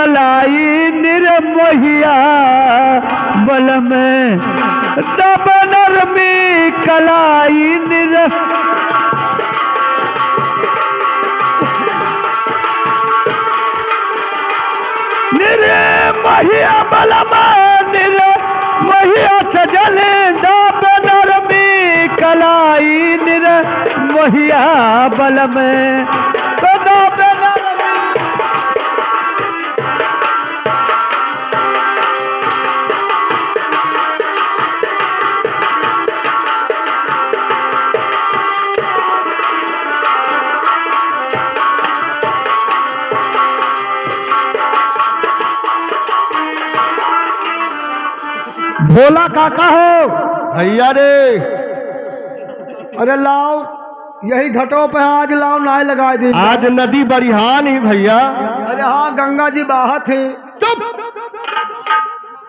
कलाई निर्मोहिया बल में दब नरमी कलाई निर्मोहिया बल में निर्मोहिया सजल दब नरमी कलाई निर्मोहिया बल में दब भोला काका हो भैया रे, अरे लाओ यही घटों पे आज लाओ नाय लगा दी। आज नदी बरिहान ही भैया। अरे हाँ गंगा जी बाहत है। चुप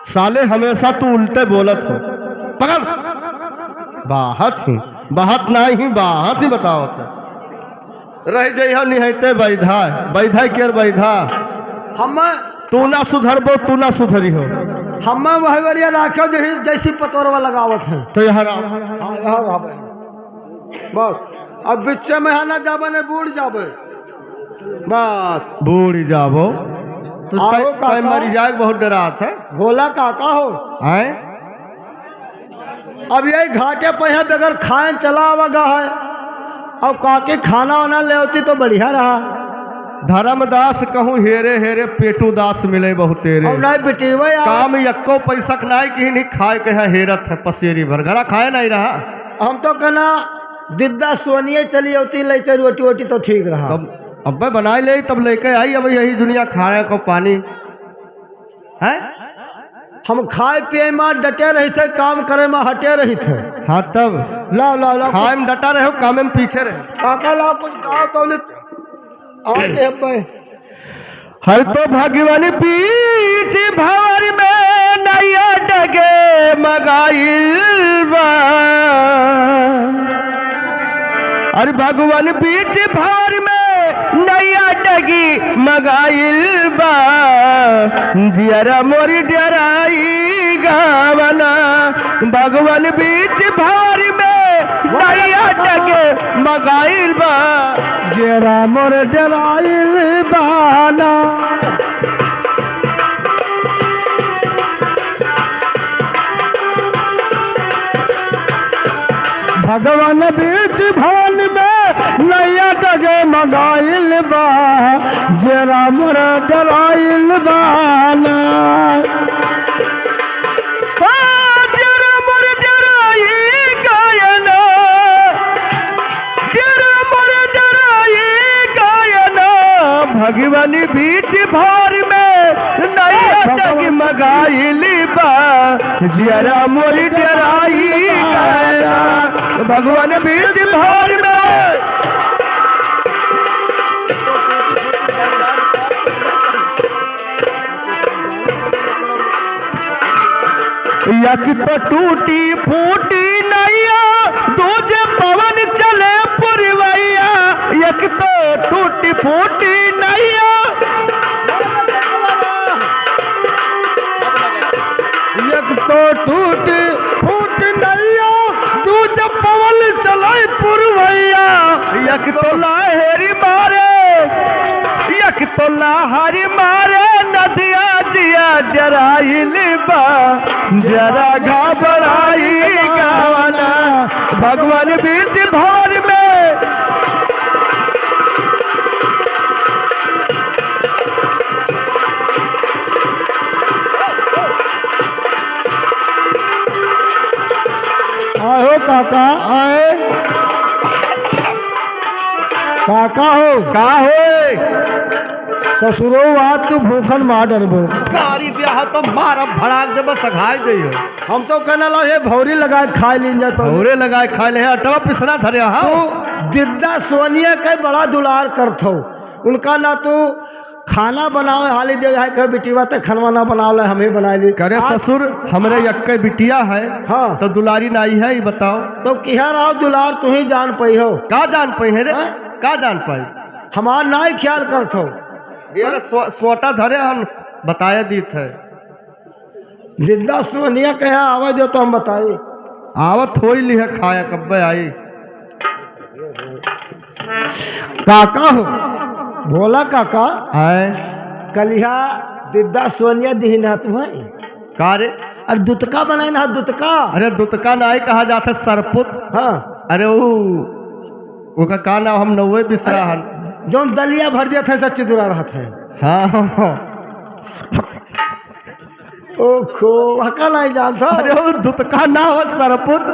साले, हमेशा तू उल्टे बोलत हो। पकड़, बाहत ही बाहत नहीं ही बाहत ही बताओ रह जइहा निहते बैधा बैधा के बैधा। हम तू ना सुधरबो तू ना सुधरी हो। हम वही वरिया राखो जैसी पतोरवा लगावत है तो यहाँ बस। अब बिच्चे में है ना जाबे ने बूढ़ जाबे बस बूढ़ जाबो तो आओ काका। मरी जाए बहुत डरात है। भोला काका हो आए अब यही घाटे पे है बगैर खाए चला वगा है। अब काके खाना वाना ले होती तो बढ़िया रहा। धर्मदास कहूँ हेरे हेरे पेटू दास मिले बहुत तेरे। अब नहीं बेटीवा काम यक्को पैसा नाई की नहीं खाए के है हेरत है पसेरी भर घरा खाए नहीं रहा। हम तो कहना दिद्दा सोनिए चली होती लेकर रोटी वोटी तो ठीक रहा। तब अब बनाई ले तब लेके आई। अब यही दुनिया खाए को पानी है। हम खाए पिए में डटे रही थे, काम करे में हटे रही थे। हाँ तब लाओ लाओ लाओ खाए में डटा रहे हो काम में पीछे रहे। काका लाओ कुछ गाओ तो हर तो भगवान पीठ भवर में नैया डगे मगाइल बा। अरे भगवान पीठ भवर में नैया डगी मगाइल बा। जियरा मोरी डराई गावना भगवान बीच भवर में नैया डगे मगाइल बा। जरा मोर डराइल बाना भगवान बीच भवन में नैया डगे मगाइल बा। जरा मोर डराइल बाना भगवान बीच भर में नैया डगी मगाइल बा। जियरा मोरी डराई गायना भगवान बीच भर में। यक तो टूटी फूटी नैया दूजे पवन चले पुरवैया। यक तो टूटी फूटी नैया एक तो टूट फूट नैया दूजे पवन चले पुरवैया। यक तो लाहेरी मारे यक तो लाहरी मारे नदिया जिया जराइल बा। जरा घबराई गावना भगवान बीच भर में। आए हो काका आए काका हो का हो ससुरो आज तू भूखन मार डरबो। गाड़ी ब्याह तो मारब भड़ाक जब सघाई गई। हम तो कहना ला ये भौरी लगाए खाए लीन जाता भौरे लगाए खाए ले अटवा पिसना धरे। हाँ तू दिद्दा सोनिया के बड़ा दुलार करथो उनका ना तू खाना बनाओ हाली दे है कह बिटिया तो खाना ना बनाओ हमें बना ली करे ससुर हमरे यक्के बिटिया है। हाँ तो दुलारी नाई है बताओ। तो किया रहा दुलार तू ही जान पाई हो। का जान पाई है रे का जान पाई। हमार ना ही ख्याल करथो सोटा धरे हम बताया दीत है। दिद्दा सोनिया कहे आवा जो तो हम बताई। आवत हो ली है खाया कब्बे आई। काका हो बोला काका आए कलिया दिद्दा सोनिया दीना तुम्हें का रे? और दुतका बनाए ना दुतका। अरे दुतका नाई कहा जाता सरपुत। हाँ अरे वो का नाम हम नौवे बिसरा हन। जो दलिया भर दिया था सच्ची दुरा रहा था। हाँ हाँ हाँ। ओ खो हका नहीं जानता। अरे वो दुतका ना हो सरपुत।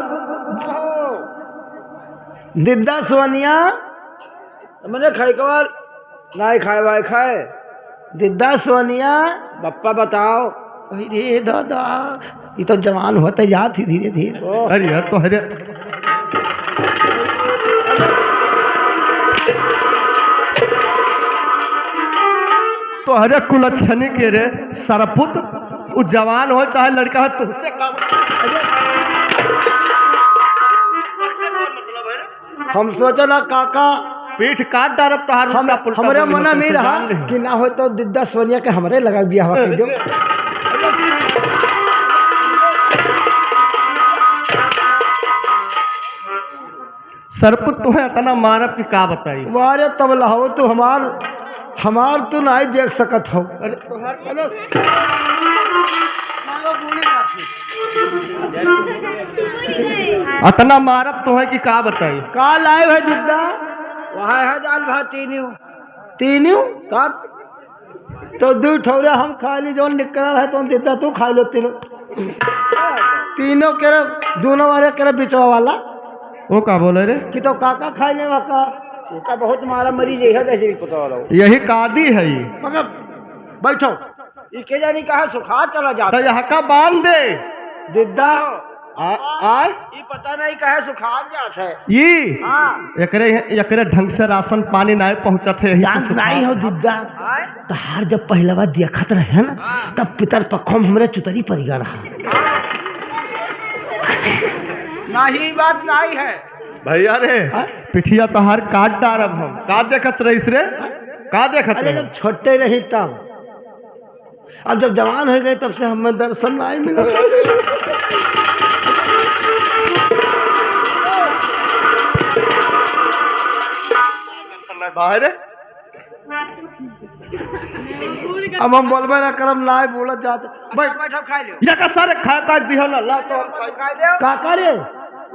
दिद्दा सोनिया मैंने खाई कबार नहीं खाए भाई खाए। दिद्दा सोनिया बप्पा बताओ। अरे दादा ये तो जवान होते जाती धीरे धीरे। अरे यार तो अरे तो अरे कुलच्छनी के रे सरपुत। वो जवान हो चाहे लड़का हो तुझसे काम। हम सोचा ना काका पीठ काट डारब तो हमारे मना में रहा कि ना हो तो दिद्दा सोनिया के हमारे लगा दिया हुआ जो। सरपुत तुम्हें इतना मारब की का बताई। वारे तबला हो तो हमार तो नहीं देख सकत हो। इतना मारब तुम्हें की का बताई। का लाए है दिद्दा वहाँ है दाल भात तीनों तब तो दू ठौरा हम खा ली जो निकल है तो दिद्दा तू खा लो तीनों के दोनों वाले के बिचवा वाला। वो का बोले रे कि तो काका खाई ले वाका उसका बहुत मारा मरीज है जैसे भी पता वाला यही कादी है ये। मगर बैठो इसके जानी कहा सुखा चला जाता तो यहाँ का बांध दे दिद्दा आए ये पता नहीं कहे सुखा जाता है ये। हाँ एकरे ढंग से राशन पानी नहीं पहुँचत है। जान नहीं हो दिद्दा तहार जब पहला बार देखत रहे ना तब पितर पखों हमरे चुतरी परिगा रहा। नहीं बात नहीं है भैया रे पिठिया तहार काट डारब हम। का देखत रहीस रे का देखत अरे जब छोटे रही तब अब जब जवान हो गए तब से हमें दर्शन नहीं मिला। बाहर अब हम बोलबे ना करब ना बोलत जाते बैठ बैठ खा लियो या का सारे खा काट दिहो ना ला तो खा लियो काका रे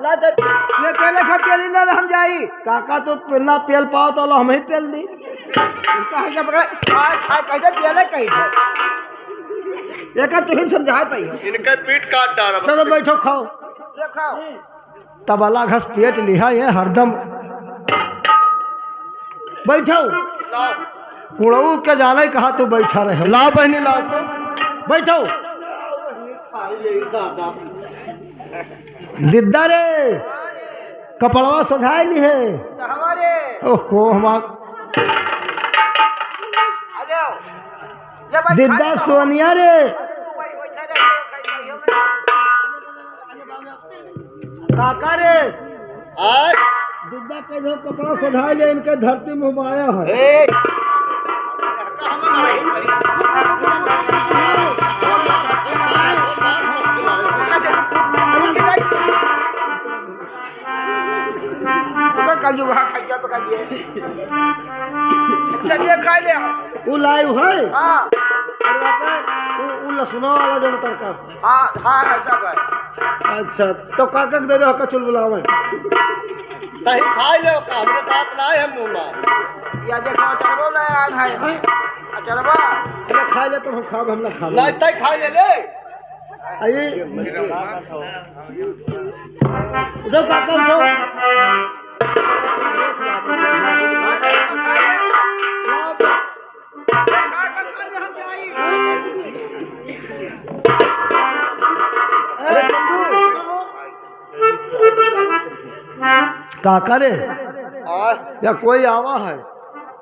ला तो ये पहले खा पेली ना हम जाई काका तो पेलना पेल पाओ तो हम ही पेल दी कहा जब खा कैसे पेले कही है एक तो ही समझा पाई इनके पीठ काट डारब। चलो बैठो खाओ ये खाओ तबला घस पेट लिहा ये हरदम बैठो कुड़ऊ के जाने कहा तू बैठा रहे। लाओ बहनी लाओ तो बैठो दिद्दा रे कपड़वा सुखाए नहीं है ओहो हमार दिद्दा सोनिया रे काका रे आज दिद्दा के जो कपड़ा सुधाए ले इनके धरती में आया है। कल जुगा खाइया पका दिए चलिए खा ले वो लाइव है। हां वो लहसुन वाला जो तड़का। हां हां ऐसा है। अच्छा तो काका दे दो हका चुल बुलावे तही खा ले का हमरे बात ना है मुंह में या देखो चरबो ले आन है चरबा अरे खा ले तो हम खाब हम ना खा ले तई खा ले आइए जो काका जो काका रे या कोई आवा है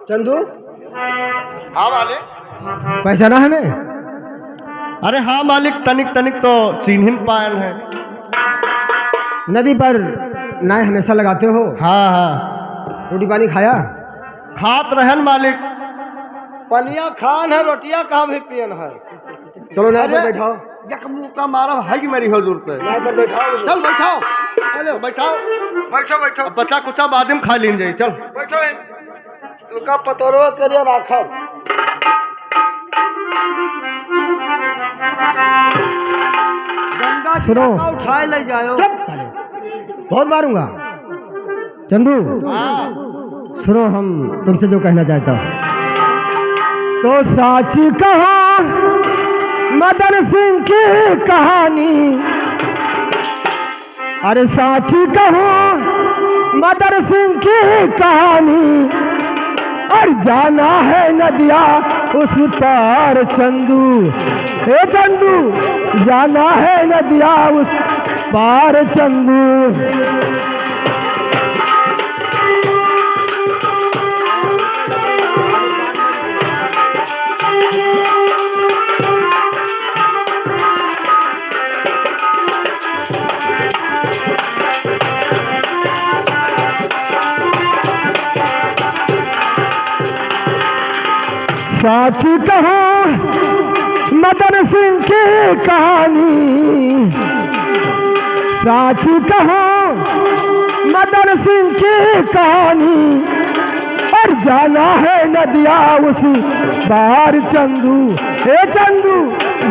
चंदू हाँ वाले पैसा ना हमें। अरे हाँ मालिक तनिक तनिक तो चिन्हिन पायल है। नदी पर नाय हमेशा लगाते हो। हाँ हाँ रोटी पानी खाया खात रहन मालिक। पनिया खान है, रोटिया कहाँ भी पियन है। चलो ना बैठाओ। एक मुंह का मारा है कि मेरी हजूर पे। ना पर बैठाओ। चल बैठाओ, चलो बैठाओ, बैठो बैठो बच्चा कुचा बाद में खा लीन जाई। चल बैठो। तू का पतरो करिए राखब। गंगा सुनो। उठाए ले जाओ। चुप साले, बहुत मारूंगा। चंदू सुनो, हम तुमसे जो कहना चाहता हूँ तो साची कहो मदन सिंह की कहानी। अरे साची कहो मदन सिंह की कहानी, और जाना है नदिया उस पार चंदू। हे चंदू, जाना है नदिया उस पार चंदू। साची कहो मदन सिंह की कहानी, साची कहो मदन सिंह की कहानी, और जाना है नदिया उस पार चंदू। हे चंदू,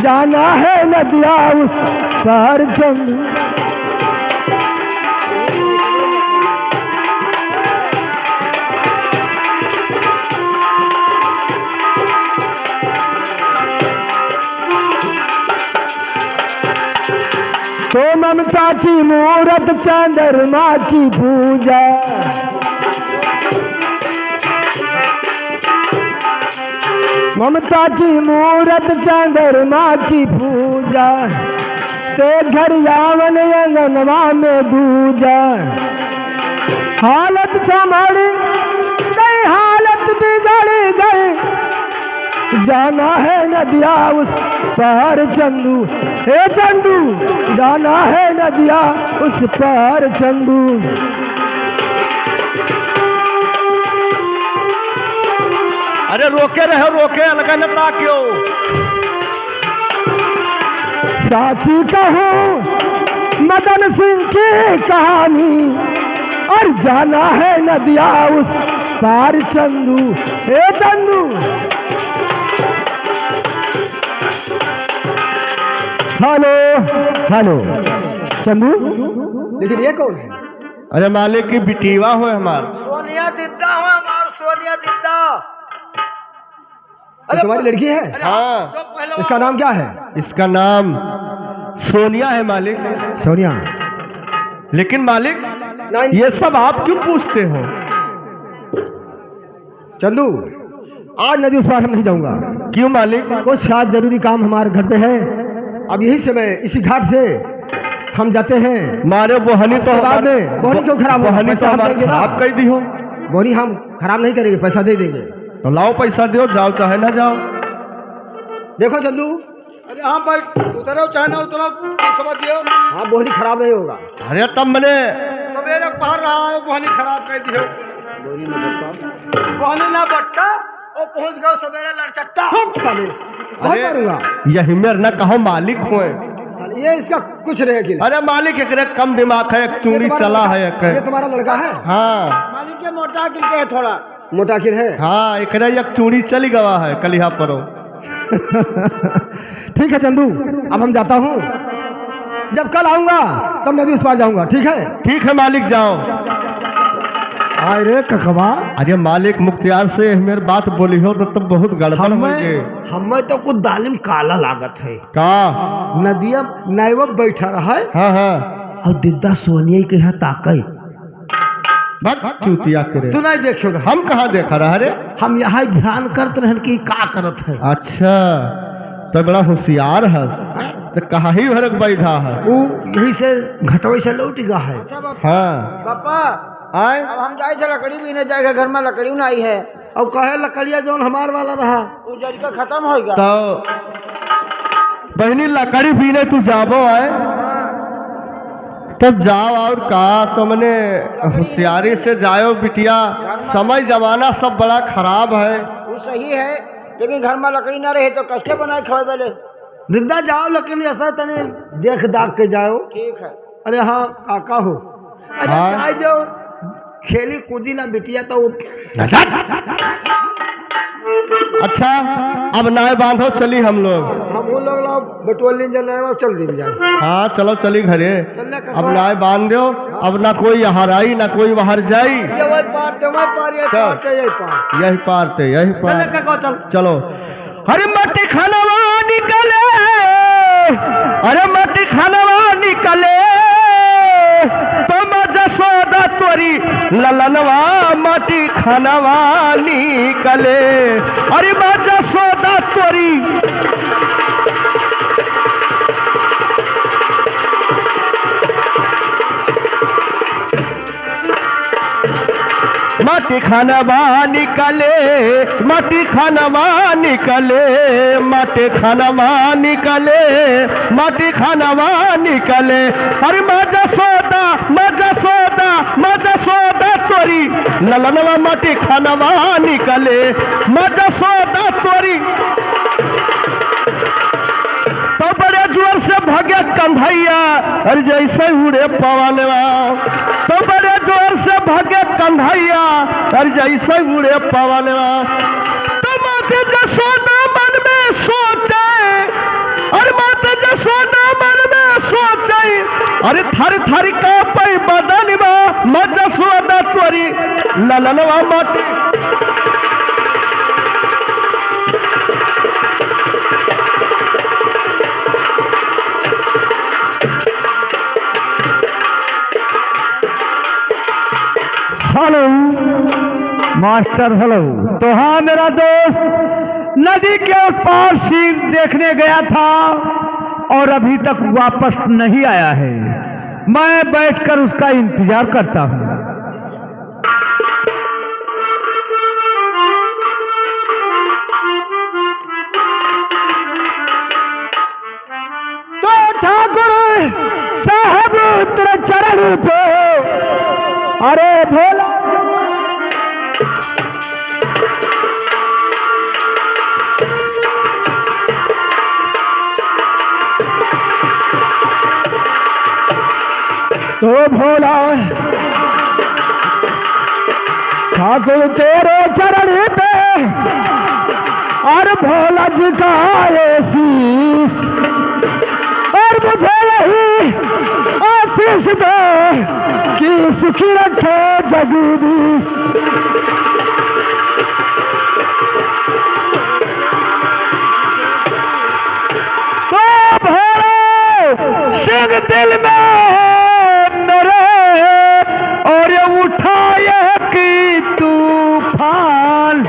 जाना है नदिया उस पार चंदू। तो ममता की मूरत चंद्रमा की पूजा, ममता की मूरत चंद्रमा की पूजा, ते घर यावन अंगनवा में दूजा। हालत संभाली गई, हालत बिगड़ गई, जाना है नदिया उस पार चंदू। हे चंदू, जाना है नदिया उस पार चंदू। अरे रोके रहे, रोके अलग नता क्यों। साची कहो मदन सिंह की कहानी, और जाना है नदिया उस पार चंदू। हे चंदू, हेलो हेलो चंदू, लेकिन ये कौन है? अरे मालिक की बिटीवा हो हमार। सोनिया दिद्दा हो हमार, सोनिया दिद्दा। तुम्हारी लड़की है? हाँ। जो पहले इसका नाम क्या है? इसका नाम सोनिया है मालिक। सोनिया। लेकिन मालिक नहीं। ये सब आप क्यों पूछते हो। चंदू, आज नदी उस पार हम नहीं जाऊंगा। क्यों मालिक। कुछ शायद जरूरी काम हमारे घर पे है। अब यही समय इसी घाट से हम जाते हैं। मारे बोहनी तो बाद में बोहनी क्यों खराब हो? बोहनी तो पैसा हम हमारे देंगे ना। खराब कर दी हो। बोहनी हम खराब नहीं करेंगे, पैसा दे देंगे। तो लाओ पैसा दो, जाओ चाहे ना जाओ। देखो चंदू, अरे हाँ भाई, उतरो चाहे ना उतरो, समझ दियो। हाँ बोहनी खराब नहीं होगा। अरे तब मैंने सवेरे पहर रहा है, बहनी खराब कर दियो। बहनी ना बट्टा और पहुंच गए सवेरे लड़चट्टा। साले, बहुत अरे मारूंगा। यही मेरे न कहो मालिक हुए। ये इसका कुछ नहीं अकेला। अरे मालिक एक कम दिमाग है, एक चूड़ी चला है एक। ये तुम्हारा लड़का है? हाँ मालिक के मोटा किल के है थोड़ा। मोटा किल है? हाँ, एक चूड़ी चली गवा है कलिहा परो। ठीक है चंदू, अब हम जाता हूँ। जब कल आऊंगा तब नदी उस पार जाऊंगा। ठीक है? ठीक है मालिक, जाओ। आए रे ककबा, अरे मालिक मुख्तियार से मेरे बात बोली हो तो तब बहुत गड़बड़ हो गए। हमें तो कुछ दालिम काला लागत है। का नदिया नाइव बैठा रहा है हाँ हाँ, और दिद्दा सोनिया के यहाँ ताकई। बस चूतिया करे। तू नहीं देखोगा। हम कहाँ देखा रहा रे। हम यहाँ ध्यान करते रहन कि का करत है। अच्छा, तो बड़ा होशियार है। तो कहाँ ही भरक बैठा है। वो यही से घटवे से लौट गया है। हाँ पापा आए। अब हम जाए थे, लकड़ी भी नहीं जाएगा, घर में लकड़ी ना आई है। अब कहे लकड़िया जौन हमार वाला रहा वो जज का खत्म होगा। तो बहनी लकड़ी पीने तू जाबो आए तब जाओ। और का तो मैंने होशियारी से जाओ बिटिया। समय जमाना सब बड़ा खराब है। वो सही है, लेकिन घर में लकड़ी ना रहे तो कैसे बनाए खाए वाले। जिंदा जाओ लेकिन ऐसा तने देख दाख के जाओ। ठीक है। अरे हाँ काका हो। अरे हाँ। चाहे जो खेली कूदी ना बिटिया तो वो अच्छा अब नाय बांधो चली हम लोग। हम वो लोग बटोल दिन जाना है चल दिन जाए। हाँ चलो चली घरे। चलने का अब नाय बांध दो। अब ना कोई यहाँ आई ना कोई बाहर जाई। ये वही पार ते वही पार ये पार ते यही पार। यही पार थे यही चलने पार। का को चल। चलो। अरे मट्टी खानवा निकले, अरे मट्टी खानवा निकले तो मजा सोदा तोरी ललनवा मट्टी खानवा निकले। अरे मजा सोदा तोरी माटी खानवा निकले, माटी खानवा निकले, माटी खानवा निकले, माटी खानवा निकले। अरे मजा सोदा मजा सोदा मजा सोदा तोरी ललनवा माटी खानवा निकले, मजा सोदा तोरी। तो बड़े जोर से भगे कंधैया, अरे जैसे उड़े पवनवा। तो बड़े जोर से भगे कंधैया, अरे जैसे उड़े पवनवा। तो माते जसोदा मन में सोचे, अरे माते जसोदा मन में सोचे, अरे थर थर का पै बदनवा मजा सोदा तोरी ललनवा माटी। Hello master hello. तो हाँ मेरा दोस्त नदी के उस पार शीर देखने गया था और अभी तक वापस नहीं आया है। मैं बैठकर उसका इंतजार करता हूँ। तो ठाकुर साहब तेरे चरण पे, अरे भोला तो भोला ठाकुर तेरे चरण पे और भोला जी का ये शीश और मुझे यही आशीष दे कि सुखी रखे जगदीश। तो भोले सिंह दिल में मेरे और ये उठाए कि तूफान।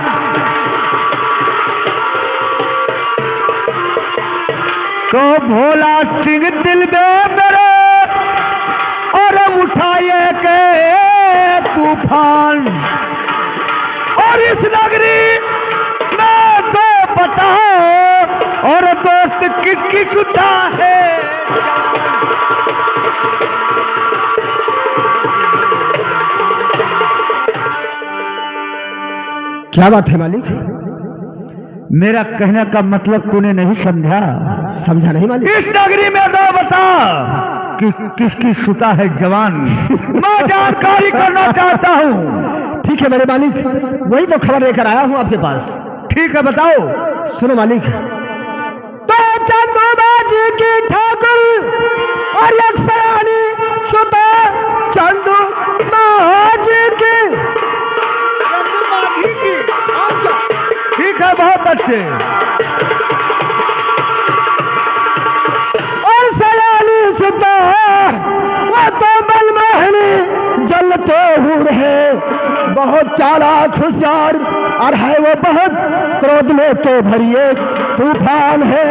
तो भोला सिंह दिल में मेरे और उठाए के तूफान। और इस नगरी में तो बताओ और दोस्त किसकी सुधा है। क्या बात है मालिक? मेरा कहने का मतलब तूने नहीं समझा? समझा नहीं मालिक? इस नगरी में तो बता कि किसकी सुता है जवान। मैं जानकारी करना चाहता हूँ। ठीक है मेरे मालिक, वही तो खबर लेकर आया हूँ आपके पास। ठीक है बताओ। सुनो मालिक, तो चंदूबाजी की ठाकुर और एक सयानी सुता चंदू माजी की। ठीक है बहुत अच्छे। और सयानी सुता वो तो बलमहली जलते हुए है, बहुत चालाक होशियार और है वो बहुत क्रोध में तो भरिए तूफान है।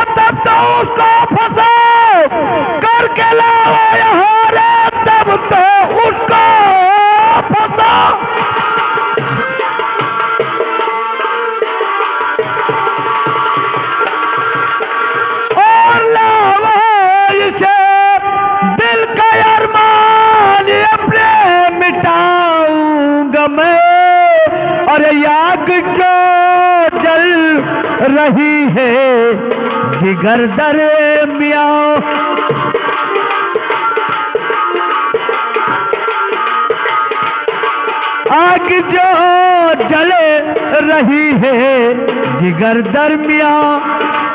तब तो उसको फंसाओ करके लाओ यहाँ रे, तब तो उसको फंसाओ। और लाओ इसे दिल का अरमान अपने आग जो जल रही है जिगर दरमियां, आग जो जल रही है जिगर दरमियां,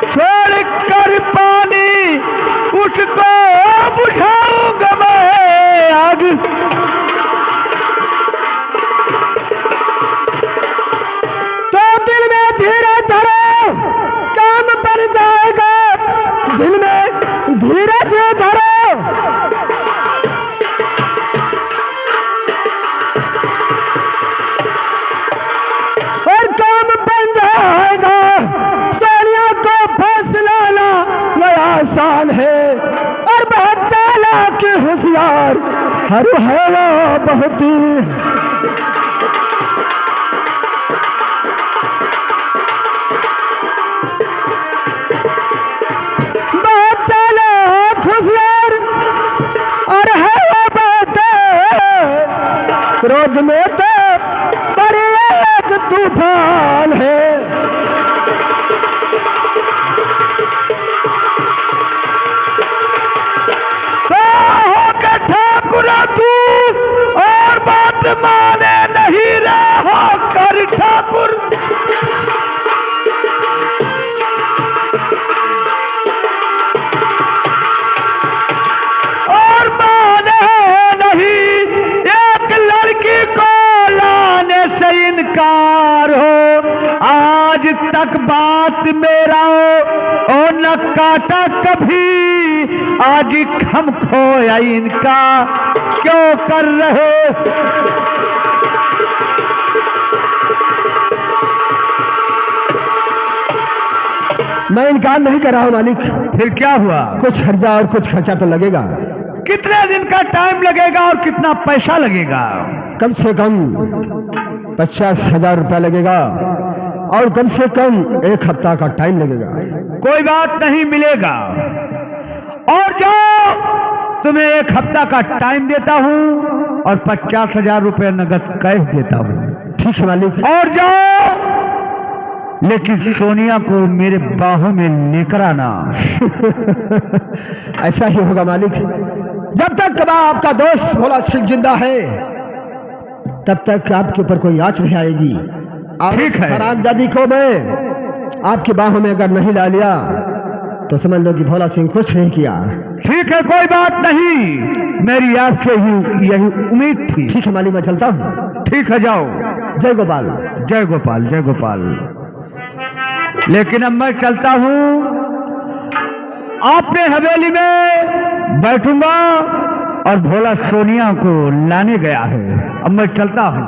छोड़ कर पानी उसको बुझाऊंगा मैं आग। तो दिल में धीरे धरो काम बन जाएगा, दिल में धीरज धरो और काम बन जाएगा। सोनिया को फैसला लाना आसान है और बहुत चालाक होशियार हर है वो बहुत खुशियार और है वो बात, क्रोध में तो बड़ी एक तूफान है। ठाकुर तू और बात माने नहीं रहा कर ठाकुर, और माने नहीं एक लड़की को लाने से इनकार हो। आज तक बात मेरा ओ न काटा कभी, आज खम खोया इनका क्यों कर रहे। मैं इनकार नहीं कर रहा हूं मालिक। फिर क्या हुआ? कुछ खर्चा और कुछ खर्चा तो लगेगा। कितने दिन का टाइम लगेगा और कितना पैसा लगेगा? कम से कम 50,000 रुपया लगेगा और कम से कम 1 हफ्ता का टाइम लगेगा। कोई बात नहीं, मिलेगा। और जाओ, तुम्हें 1 हफ्ता का टाइम देता हूँ और 50,000 रुपये नगद कैश देता हूँ। ठीक है मालिक। और जाओ, लेकिन सोनिया को मेरे बाहों में लेकर आना। ऐसा ही होगा मालिक। जब तक कबा आपका दोस्त भोला सिंह जिंदा है तब तक आपके ऊपर कोई आँच नहीं आएगी। ठीक है। हरामजादी को मैं आपकी बाहों में अगर नहीं ला लिया तो समझ लो कि भोला सिंह कुछ नहीं किया। ठीक है, कोई बात नहीं, मेरी आपसे ही यही उम्मीद थी। ठीक है मालिक, मैं चलता हूँ। ठीक है, जाओ। जय गोपाल। जय गोपाल, जय गोपाल। लेकिन अब मैं चलता हूँ, आपने हवेली में बैठूंगा और भोला सोनिया को लाने गया है। अब मैं चलता हूँ।